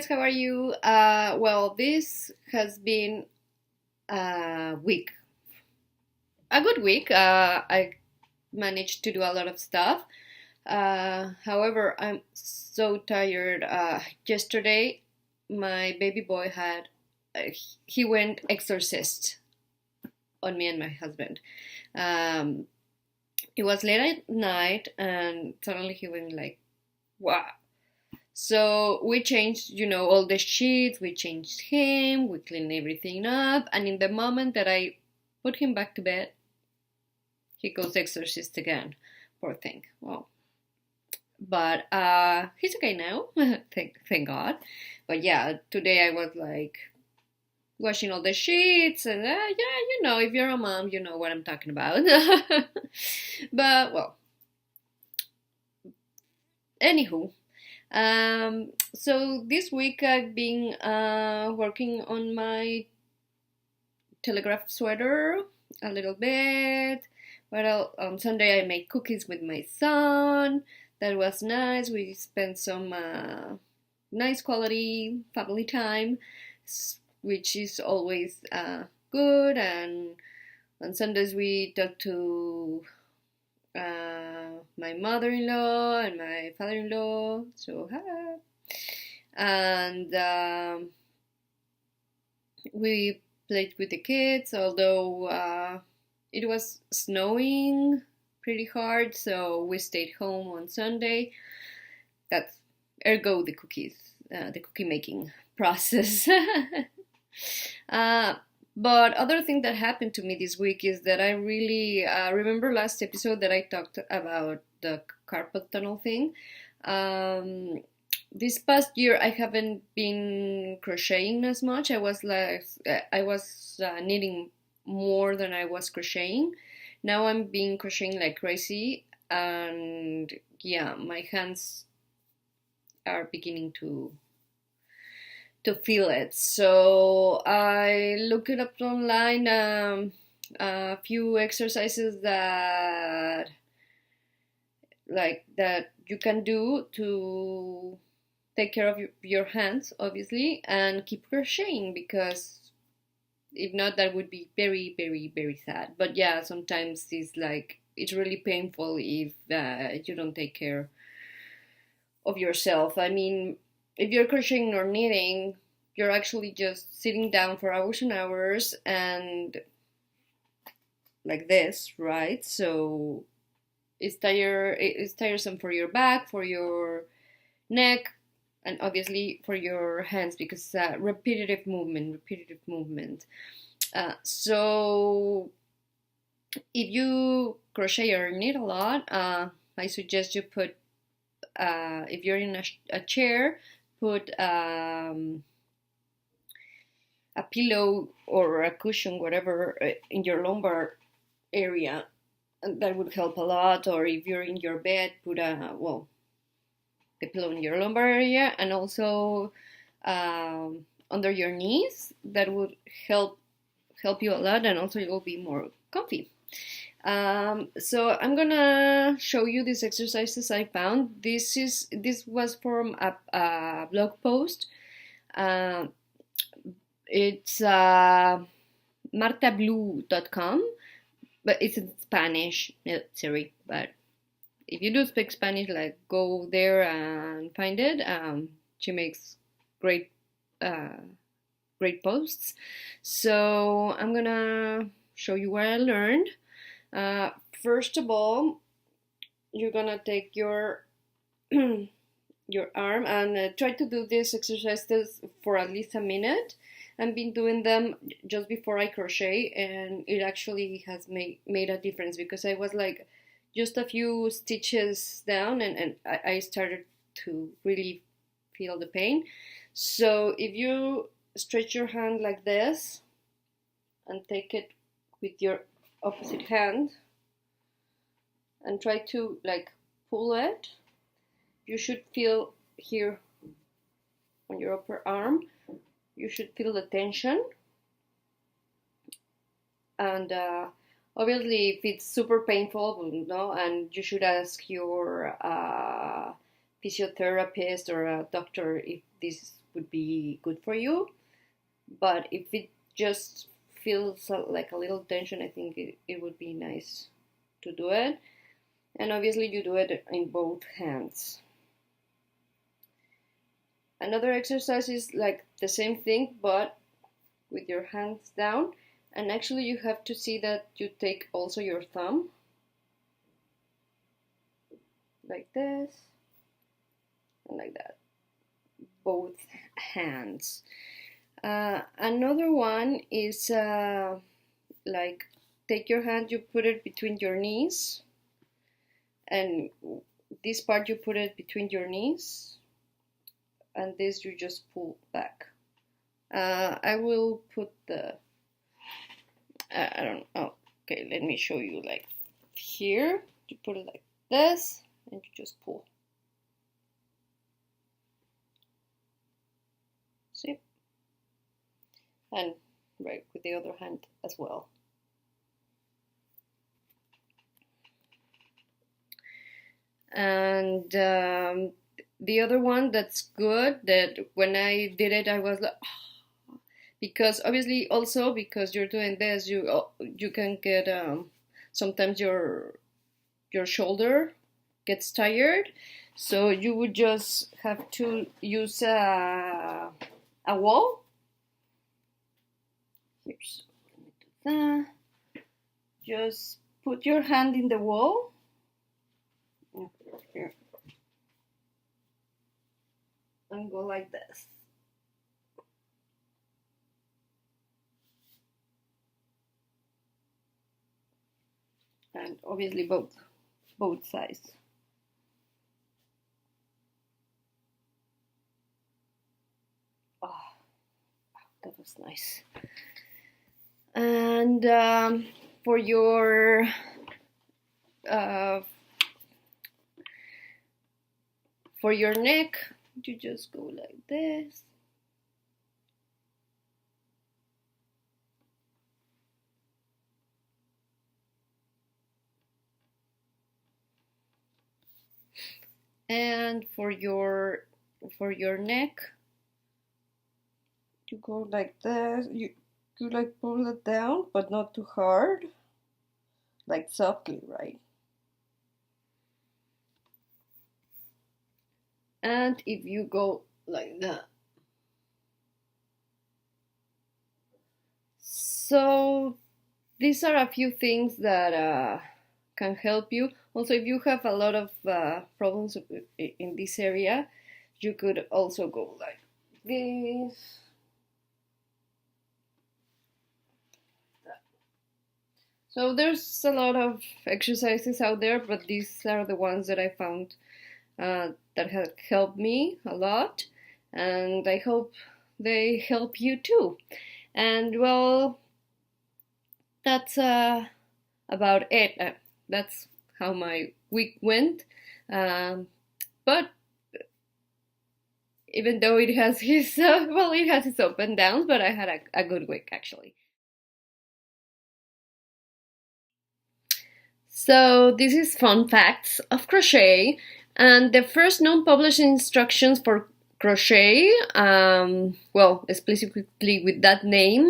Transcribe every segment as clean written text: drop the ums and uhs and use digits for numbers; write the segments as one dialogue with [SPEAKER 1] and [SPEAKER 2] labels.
[SPEAKER 1] how are you? Well, this has been a week, a good week. I managed to do a lot of stuff. However, I'm so tired. Yesterday, my baby boy he went exorcist on me and my husband. Um, it was late at night, and suddenly he went like, wow. So we changed, all the sheets, we changed him, we cleaned everything up, and in the moment that I put him back to bed, he goes exorcist again. Poor thing. Well, but he's okay now, thank God. But yeah, today I was like washing all the sheets, and yeah, if you're a mom, you know what I'm talking about. But well, anywho. So this week I've been working on my Telegraph sweater a little bit. But on Sunday I made cookies with my son. That was nice. We spent some nice quality family time, which is always good. And on Sundays we talk to my mother-in-law and my father-in-law, so hi. And we played with the kids, although it was snowing pretty hard, so we stayed home on Sunday. That's ergo the the cookie making process. But other thing that happened to me this week is that I really remember last episode that I talked about the carpal tunnel thing. This past year I haven't been crocheting as much. I was knitting more than I was crocheting. Now I'm being crocheting like crazy, and yeah, my hands are beginning to feel it. So I looked it up online, a few exercises that you can do to take care of your hands, obviously, and keep crocheting, because if not, that would be very, very, very sad. But yeah, sometimes it's really painful if you don't take care of yourself. I mean, if you're crocheting or knitting, you're actually just sitting down for hours and hours and like this, right? So it's tiresome for your back, for your neck, and obviously for your hands, because repetitive movement. So if you crochet or knit a lot, I suggest you put, if you're in a chair, put a pillow or a cushion, whatever, in your lumbar area, and that would help a lot. Or if you're in your bed, put the pillow in your lumbar area, and also under your knees. That would help you a lot, and also you'll be more comfy. So I'm gonna show you these exercises I found. This was from a blog post. It's martablue.com, but it's in Spanish. Sorry, but if you do speak Spanish, go there and find it. She makes great posts. So I'm gonna show you what I learned. First of all, you're gonna take your arm and try to do these exercises for at least a minute. I've been doing them just before I crochet, and it actually has made a difference, because I was like just a few stitches down, and I started to really feel the pain. So if you stretch your hand like this and take it with your opposite hand and try to pull it, you should feel here on your upper arm, you should feel the tension. And obviously if it's super painful, and you should ask your physiotherapist or a doctor if this would be good for you. But if it just feels like a little tension, I think it would be nice to do it. And obviously you do it in both hands. Another exercise is like the same thing, but with your hands down. And actually you have to see that you take also your thumb, like this, and like that, both hands. Another one is like take your hand, you put it between your knees, and this part you put it between your knees, and this you just pull back. I will put the, I don't know, okay, let me show you. Like here, you put it like this, and you just pull. See? And right with the other hand as well. And the other one that's good, that when I did it, I was like, oh, because obviously also because you're doing this, you can get sometimes your shoulder gets tired, so you would just have to use a wall. Here's, let me do that. Just put your hand in the wall. Here. And go like this. And obviously both sides. Oh, that was nice. And for your neck, you just go like this. And for your neck, you go like this. You like pull it down, but not too hard, like softly, right? And if you go like that. So these are a few things that can help you. Also, if you have a lot of problems in this area, you could also go like this. So there's a lot of exercises out there, but these are the ones that I found that have helped me a lot, and I hope they help you too. And well, that's about it. That's how my week went. But even though it has its it has its up and downs, but I had a good week actually. So this is fun facts of crochet, and the first non-published instructions for crochet, well, explicitly with that name,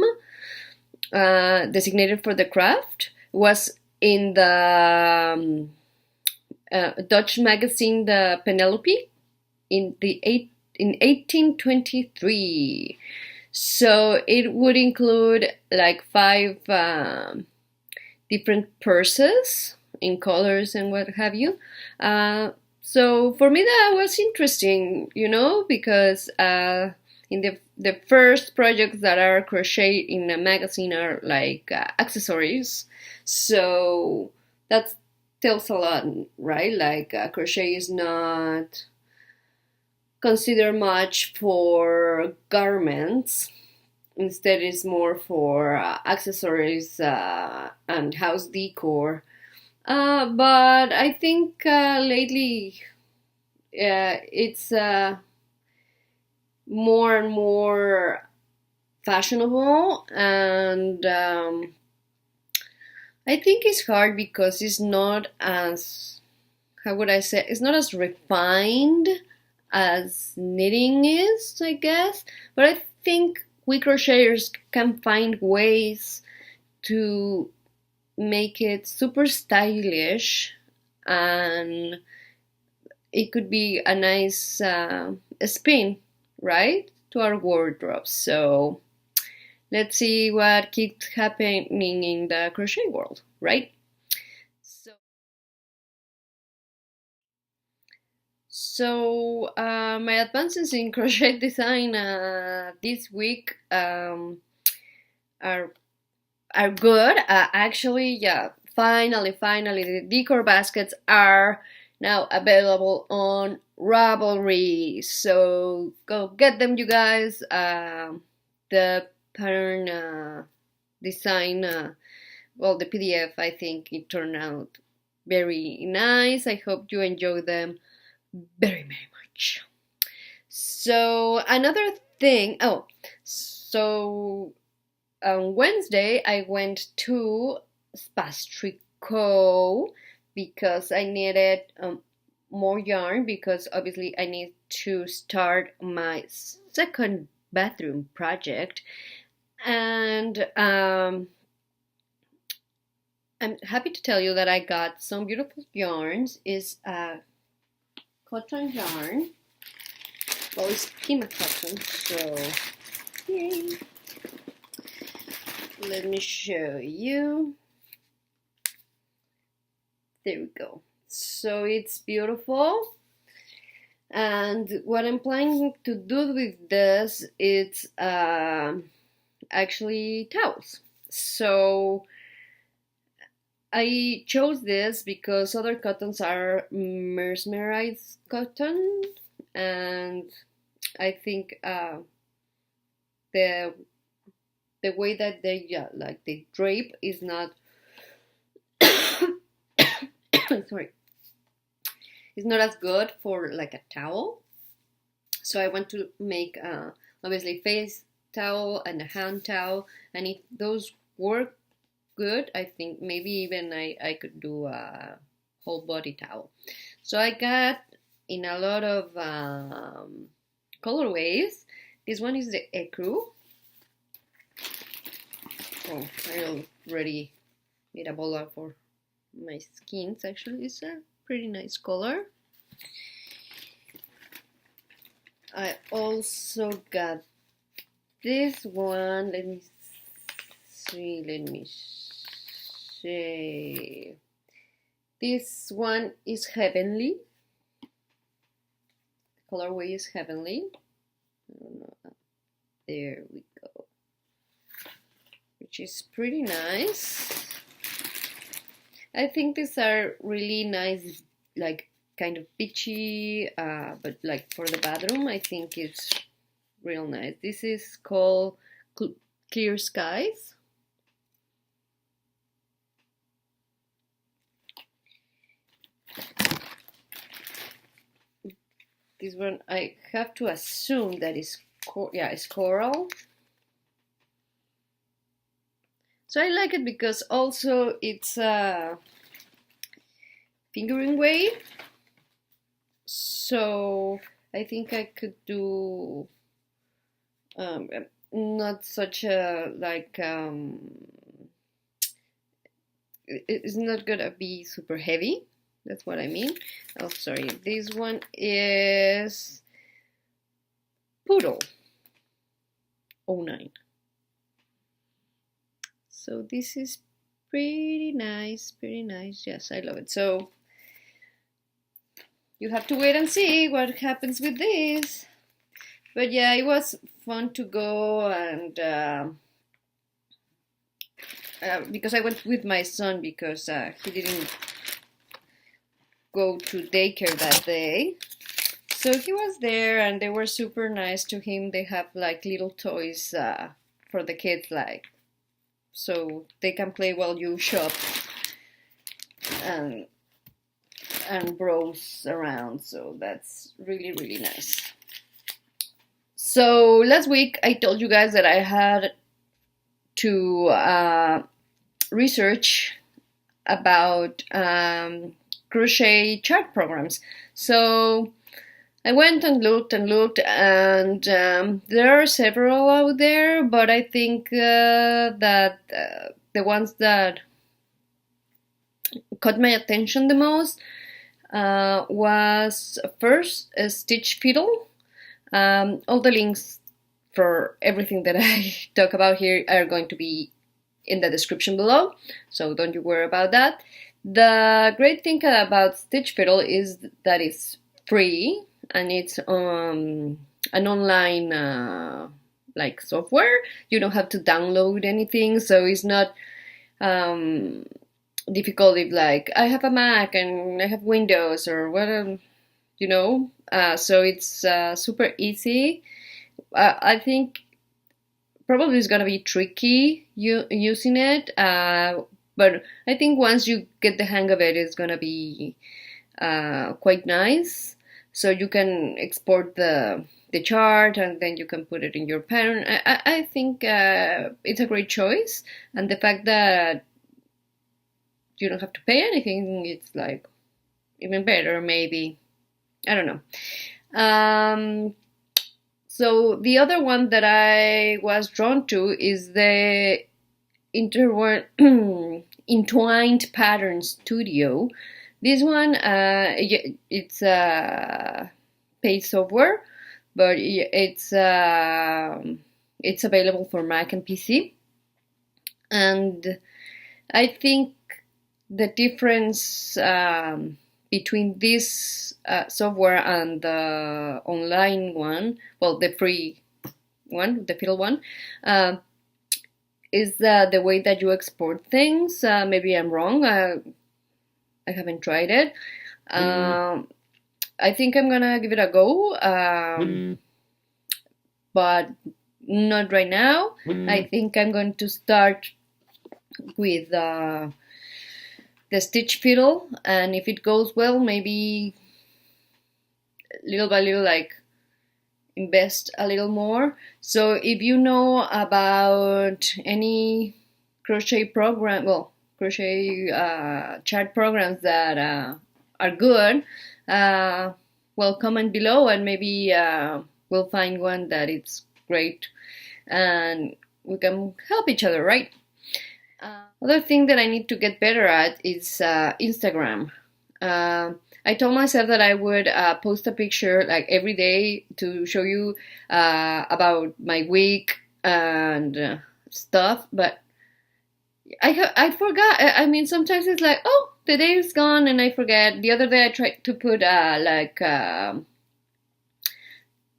[SPEAKER 1] designated for the craft, was in the Dutch magazine, the Penelope, in 1823. So it would include like 5 different purses in colors and what have you. So for me that was interesting, you know, because in the first projects that are crocheted in a magazine are like accessories. So that tells a lot, right? Like crochet is not considered much for garments. Instead, it's more for accessories and house decor. But I think lately it's more and more fashionable, and I think it's hard because it's not as, how would I say, it's not as refined as knitting is, I guess. But I think we crocheters can find ways to make it super stylish, and it could be a nice spin, right, to our wardrobe. So let's see what keeps happening in the crochet world, right? So my advances in crochet design this week are good. Actually, yeah, finally, the decor baskets are now available on Ravelry. So go get them, you guys. The pattern design, well, the PDF, I think it turned out very nice. I hope you enjoy them very, very much. So another thing, so on Wednesday I went to Pastry Co because I needed more yarn, because obviously I need to start my second bathroom project, and I'm happy to tell you that I got some beautiful yarns. It's cotton yarn. Well, it's Pima cotton, so yay. Let me show you. There we go. So it's beautiful. And what I'm planning to do with this, it's actually towels. So I chose this because other cottons are mesmerized cotton, and I think the way that they like the drape is not sorry, it's not as good for like a towel. So I want to make obviously face towel and a hand towel, and if those work good, I think maybe even I could do a whole body towel. So I got in a lot of colorways. This one is the ecru. Oh, I already made a bola for my skins. Actually, it's a pretty nice color. I also got this one. Let me see. This one is Heavenly. The colorway is Heavenly. I don't know. There we go. Which is pretty nice. I think these are really nice, like kind of beachy, but like for the bathroom, I think it's real nice. This is called Clear Skies. This one, I have to assume that is it's coral. So I like it because also it's a fingering weight. So I think I could do not such a like it's not gonna be super heavy. That's what I mean. Oh, sorry. This one is Poodle 09. So this is pretty nice, pretty nice. Yes, I love it. So you have to wait and see what happens with this. But yeah, it was fun to go, and because I went with my son because he didn't go to daycare that day. So he was there, and they were super nice to him. They have like little toys for the kids, like, so they can play while you shop and browse around. So that's really, really nice. So last week I told you guys that I had to research about crochet chart programs. So I went and looked, and there are several out there, but I think that the ones that caught my attention the most was first a Stitch Fiddle. All the links for everything that I talk about here are going to be in the description below, so don't you worry about that. The great thing about Stitch Fiddle is that it's free and it's an online like software. You don't have to download anything, so it's not difficult if like I have a Mac and I have Windows or what, you know. So it's super easy. I think probably it's gonna be tricky using it, but I think once you get the hang of it, it's gonna be quite nice. So you can export the chart and then you can put it in your pattern. I think it's a great choice, and the fact that you don't have to pay anything, it's like even better maybe. I don't know. So the other one that I was drawn to is the Entwined Pattern Studio. This one, it's a paid software, but it's available for Mac and PC. And I think the difference between this software and the online one, well, the free one, the Fiddle one, is the way that you export things. Maybe I'm wrong. I haven't tried it. I think I'm gonna give it a go, but not right now. I think I'm going to start with the Stitch Fiddle, and if it goes well, maybe little by little, like invest a little more. So if you know about any crochet program, well, crochet chart programs that are good, well, comment below and maybe we'll find one that it's great and we can help each other, right? Other thing that I need to get better at is Instagram. I told myself that I would post a picture like every day to show you about my week and stuff, but I forgot. I mean, sometimes it's like, oh, the day is gone and I forget. The other day I tried to put like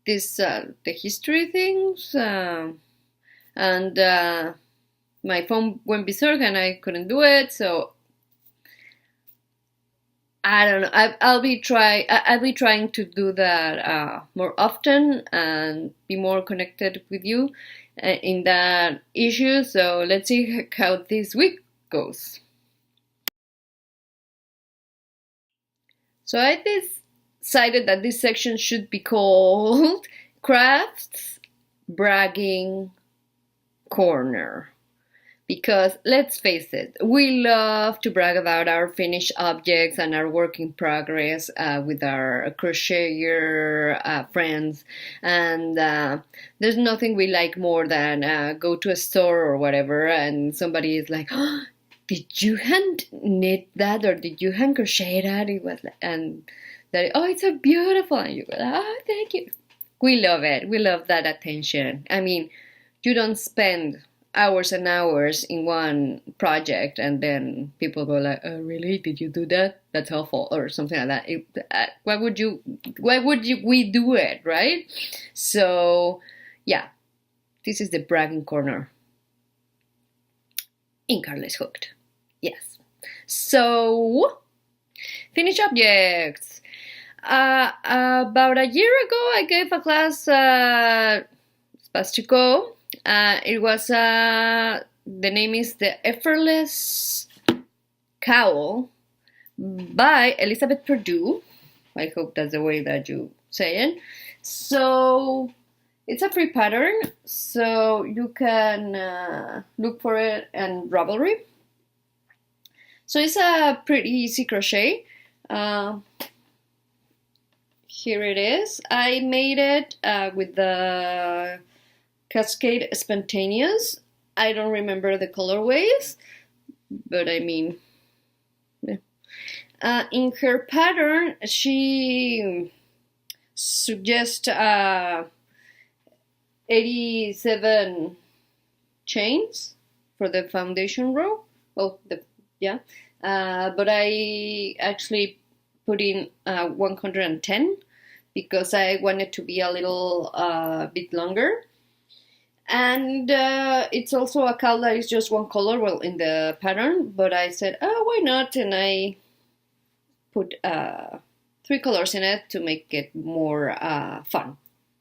[SPEAKER 1] this the history things, and my phone went berserk and I couldn't do it. So I don't know. I'll be trying to do that more often and be more connected with you in that issue. So let's see how this week goes. So I decided that this section should be called Crafts Bragging Corner. Because let's face it, we love to brag about our finished objects and our work in progress with our crocheter friends. And there's nothing we like more than go to a store or whatever and somebody is like, oh, did you hand knit that or did you hand crochet that? It was like, and that, oh, it's so beautiful. And you go, oh, thank you. We love it. We love that attention. I mean, you don't spend hours and hours in one project and then people go like, oh, really, did you do that? That's helpful, or something like that. Why would we do it, right? So yeah, this is the bragging corner in CarlaisHooked. Yes. So finished objects. About a year ago I gave a class Spastico. It was the name is the Effortless Cowl by Elizabeth Pardue. I hope that's the way that you say it. So it's a free pattern, so you can look for it in Ravelry. So it's a pretty easy crochet. here it is. I made it with the Cascade Spontaneous. I don't remember the colorways, but I mean, yeah. In her pattern, she suggests 87 chains for the foundation row. Oh, but I actually put in 110 because I wanted to be a little bit longer. And it's also a cowl that is just one color, well, in the pattern, but I said, oh, why not? And I put 3 colors in it to make it more fun,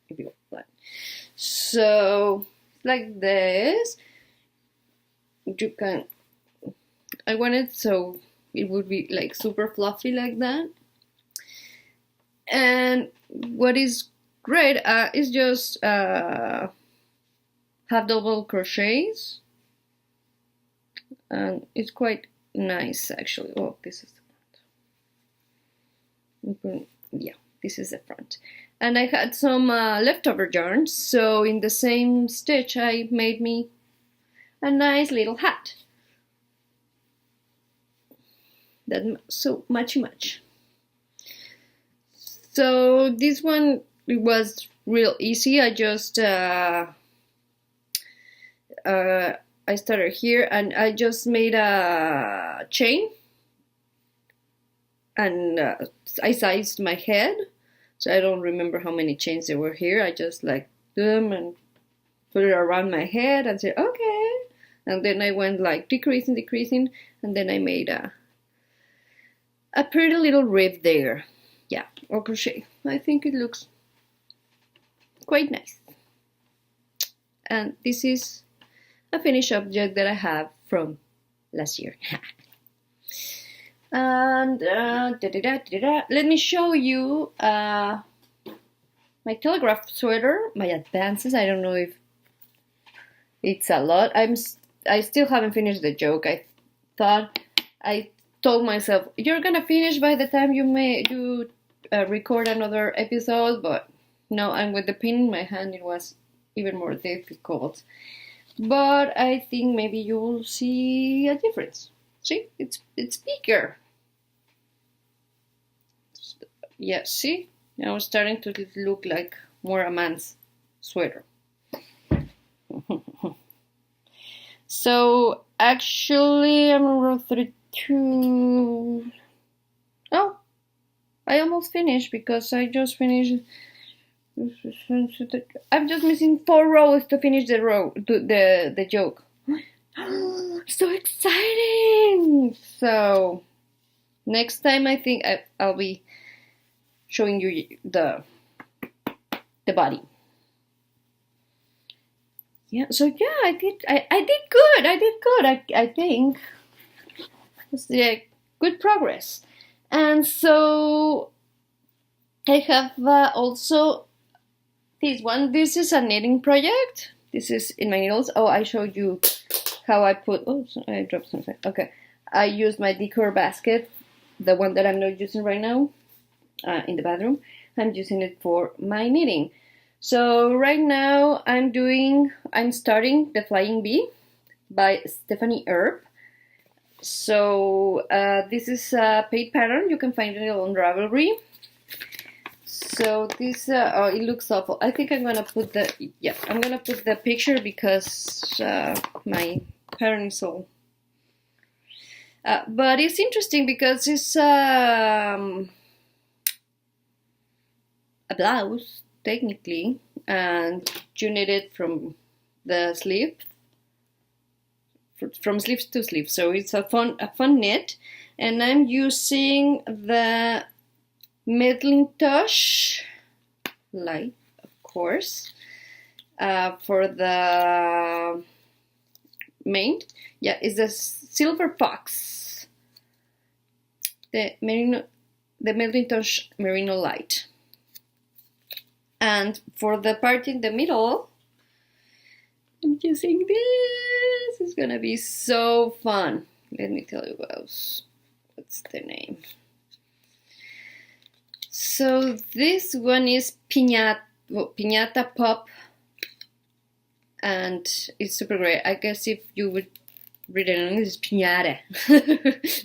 [SPEAKER 1] if you want. So, like this, you can, I want it so it would be like super fluffy like that. And what is great is just have double crochets, and it's quite nice actually. Oh, this is the front. Yeah, this is the front. And I had some leftover yarns, so in the same stitch I made me a nice little hat. That so much. So this one, it was real easy. I just I started here and I just made a chain, and I sized my head, so I don't remember how many chains there were here. I just like them and put it around my head and said okay, and then I went like decreasing, and then I made a pretty little rib there. Yeah, or crochet. I think it looks quite nice. And this is a finished object that I have from last year. And let me show you my Telegraph sweater, my advances. I don't know if it's a lot. I still haven't finished the joke. I told myself you're gonna finish by the time you record another episode, but no, and with the pin in my hand it was even more difficult. But I think maybe you will see a difference. See, it's bigger. Yeah, see, now it's starting to look like more a man's sweater. So actually I'm on row 32. Oh, I almost finished because I just finished. I'm just missing 4 rows to finish the joke. So exciting! So next time I think I'll be showing you the body. Yeah. So yeah, I did good. I think it's good progress. And so I have also this one. This is a knitting project. This is in my needles. Oh, I showed you how I put. Oh, I dropped something. Okay, I used my decor basket, the one that I'm not using right now, in the bathroom. I'm using it for my knitting. So right now I'm starting the Flying Bee by Stephanie Earp. So this is a paid pattern. You can find it on Ravelry. So this, it looks awful. I think I'm gonna put the picture because my pattern is all. But it's interesting because it's a blouse technically, and you knit it from the sleeve, from sleeves to sleeve. So it's a fun knit, and I'm using the Midlintosh light, of course, for the main. Yeah, it's the Silver Fox, the Midlintosh Merino light. And for the part in the middle, I'm using this. It's gonna be so fun. Let me tell you what's the name. So this one is Piñata Pop, and it's super great. I guess if you would read it in English, it's Piñata,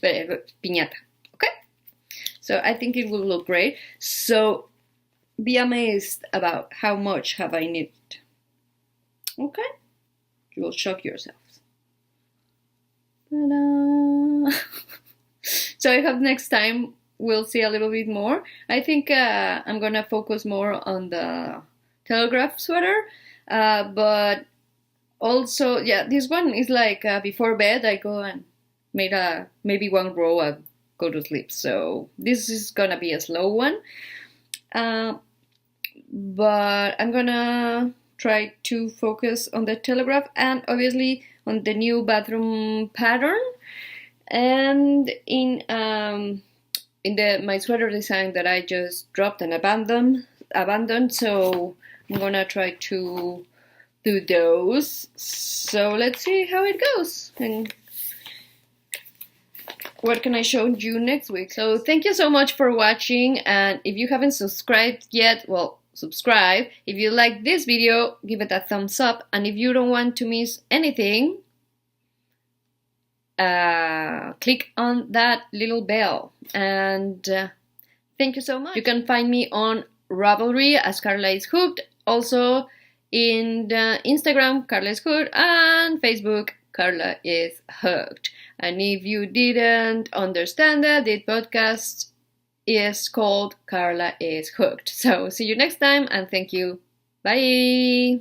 [SPEAKER 1] but Piñata. Okay, so I think it will look great. So be amazed about how much have I knitted. Okay, you will shock yourselves. Ta-da! So I hope next time we'll see a little bit more. I think I'm gonna focus more on the Telegraph sweater, but also, yeah, this one is like before bed I go and made maybe one row and go to sleep. So this is gonna be a slow one, but I'm gonna try to focus on the Telegraph and obviously on the new bathroom pattern, and in my sweater design that I just dropped and abandoned. So I'm gonna try to do those. So let's see how it goes and what can I show you next week. So thank you so much for watching, and if you haven't subscribed yet, well, subscribe. If you like this video, give it a thumbs up, and if you don't want to miss anything, click on that little bell. And thank you so much. You can find me on Ravelry as CarlaisHooked, also in the Instagram CarlaisHooked, and Facebook CarlaisHooked. And if you didn't understand that, the podcast is called Carla is Hooked. So see you next time, and thank you. Bye.